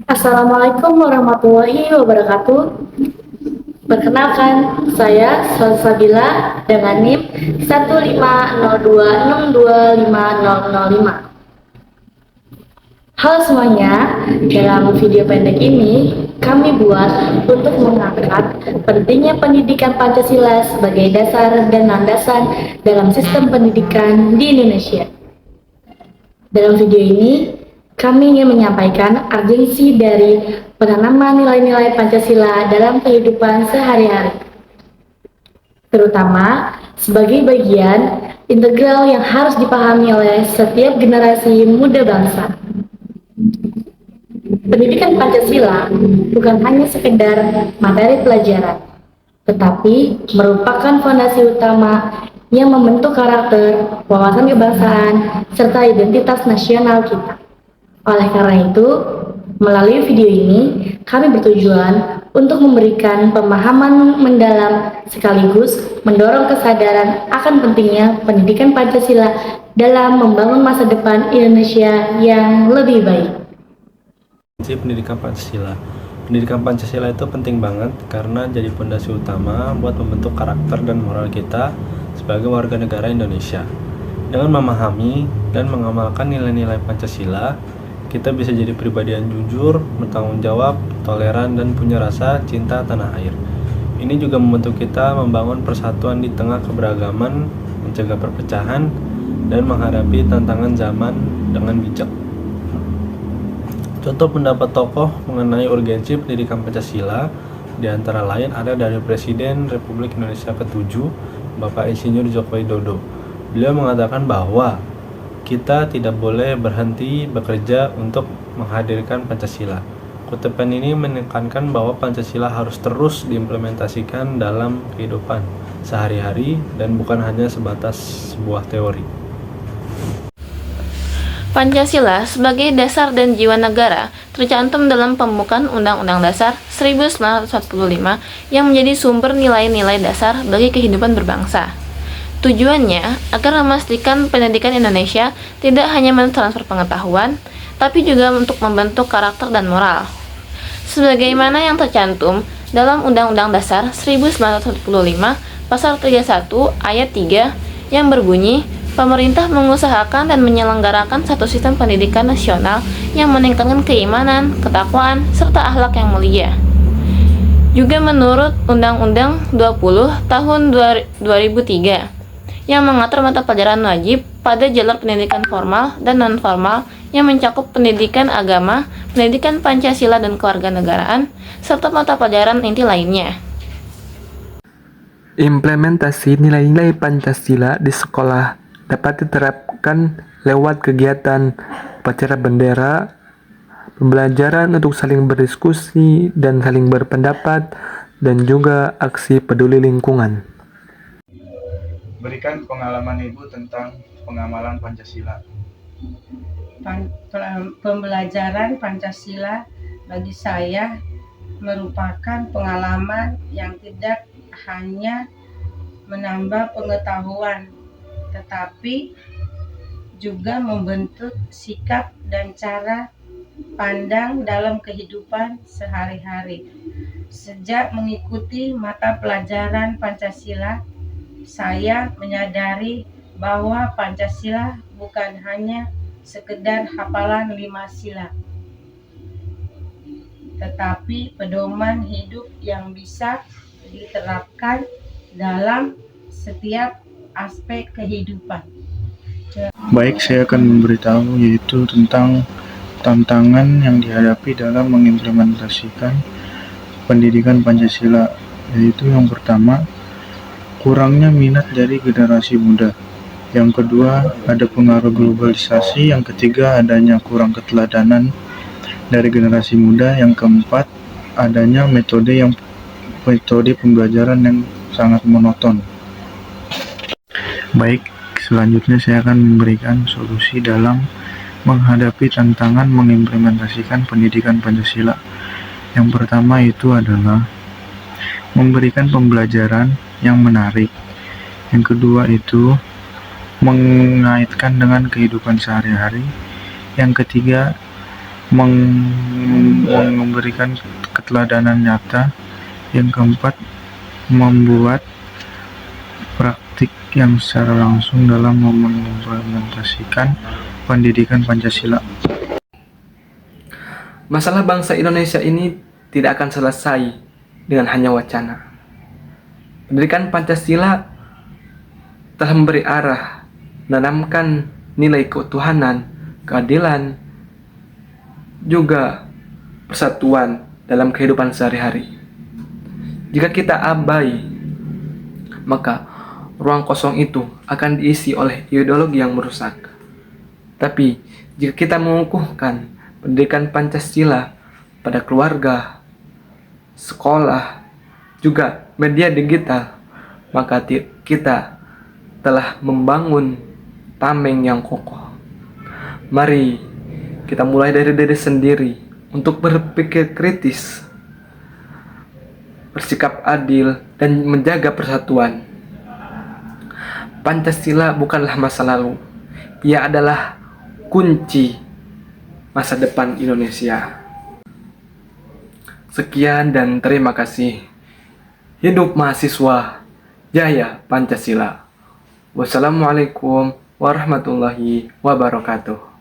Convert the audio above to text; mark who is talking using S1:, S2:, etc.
S1: Assalamualaikum warahmatullahi wabarakatuh. Perkenalkan, saya Salsabila dengan NIM 150262505. Halo semuanya, dalam video pendek ini kami buat untuk mengangkat pentingnya pendidikan Pancasila sebagai dasar dan landasan dalam sistem pendidikan di Indonesia. Dalam video ini, kami ingin menyampaikan urgensi dari penanaman nilai-nilai Pancasila dalam kehidupan sehari-hari, terutama sebagai bagian integral yang harus dipahami oleh setiap generasi muda bangsa. Pendidikan Pancasila bukan hanya sekedar materi pelajaran, tetapi merupakan fondasi utama yang membentuk karakter, wawasan kebangsaan, serta identitas nasional kita. Oleh karena itu, melalui video ini, kami bertujuan untuk memberikan pemahaman mendalam sekaligus mendorong kesadaran akan pentingnya pendidikan Pancasila dalam membangun masa depan Indonesia yang lebih baik.
S2: Pendidikan Pancasila. Pendidikan Pancasila itu penting banget karena jadi fondasi utama buat membentuk karakter dan moral kita sebagai warga negara Indonesia. Dengan memahami dan mengamalkan nilai-nilai Pancasila, kita bisa jadi pribadi yang jujur, bertanggung jawab, toleran, dan punya rasa cinta tanah air. Ini juga membantu kita membangun persatuan di tengah keberagaman, mencegah perpecahan, dan menghadapi tantangan zaman dengan bijak. Contoh pendapat tokoh mengenai urgensi pendidikan Pancasila di antara lain ada dari Presiden Republik Indonesia ke-7, Bapak Insinyur Joko Widodo. Beliau mengatakan bahwa kita tidak boleh berhenti bekerja untuk menghadirkan Pancasila. Kutipan ini menekankan bahwa Pancasila harus terus diimplementasikan dalam kehidupan sehari-hari dan bukan hanya sebatas sebuah teori.
S3: Pancasila sebagai dasar dan jiwa negara tercantum dalam pembukaan Undang-Undang Dasar 1945 yang menjadi sumber nilai-nilai dasar bagi kehidupan berbangsa. Tujuannya agar memastikan pendidikan Indonesia tidak hanya mentransfer pengetahuan, tapi juga untuk membentuk karakter dan moral. Sebagaimana yang tercantum dalam Undang-Undang Dasar 1945 Pasal 31 Ayat 3 yang berbunyi, pemerintah mengusahakan dan menyelenggarakan satu sistem pendidikan nasional yang meningkatkan keimanan, ketakwaan, serta akhlak yang mulia. Juga menurut Undang-Undang 20 Tahun 2003 yang mengatur mata pelajaran wajib pada jalur pendidikan formal dan non-formal yang mencakup pendidikan agama, pendidikan Pancasila dan kewarganegaraan, serta mata pelajaran inti lainnya.
S4: Implementasi nilai-nilai Pancasila di sekolah dapat diterapkan lewat kegiatan upacara bendera, pembelajaran untuk saling berdiskusi dan saling berpendapat, dan juga aksi peduli lingkungan.
S5: Berikan pengalaman Ibu tentang pengamalan Pancasila.
S6: Pembelajaran Pancasila bagi saya merupakan pengalaman yang tidak hanya menambah pengetahuan, tetapi juga membentuk sikap dan cara pandang dalam kehidupan sehari-hari. Sejak mengikuti mata pelajaran Pancasila, saya menyadari bahwa Pancasila bukan hanya sekedar hafalan 5 sila, tetapi pedoman hidup yang bisa diterapkan dalam setiap aspek kehidupan.
S5: Baik, saya akan memberitahu yaitu tentang tantangan yang dihadapi dalam mengimplementasikan pendidikan Pancasila, yaitu yang pertama, kurangnya minat dari generasi muda. Yang kedua, ada pengaruh globalisasi. Yang ketiga, adanya kurang keteladanan dari generasi muda. Yang keempat, adanya metode pembelajaran yang sangat monoton. Baik, selanjutnya saya akan memberikan solusi dalam menghadapi tantangan mengimplementasikan pendidikan Pancasila. Yang pertama itu adalah memberikan pembelajaran yang menarik. Yang kedua itu mengaitkan dengan kehidupan sehari-hari. Yang ketiga, memberikan keteladanan nyata. Yang keempat, membuat praktik yang secara langsung dalam mengimplementasikan pendidikan Pancasila.
S4: Masalah bangsa Indonesia ini tidak akan selesai dengan hanya wacana. Pendidikan Pancasila telah memberi arah, menanamkan nilai keutuhanan, keadilan, juga persatuan dalam kehidupan sehari-hari. Jika kita abai, maka ruang kosong itu akan diisi oleh ideologi yang merusak. Tapi jika kita mengukuhkan pendidikan Pancasila pada keluarga, sekolah, juga media digital, maka kita telah membangun tameng yang kokoh. Mari kita mulai dari diri sendiri untuk berpikir kritis, bersikap adil, dan menjaga persatuan. Pancasila bukanlah masa lalu, ia adalah kunci masa depan Indonesia. Sekian dan terima kasih. Hidup mahasiswa, jaya Pancasila. Wassalamualaikum warahmatullahi wabarakatuh.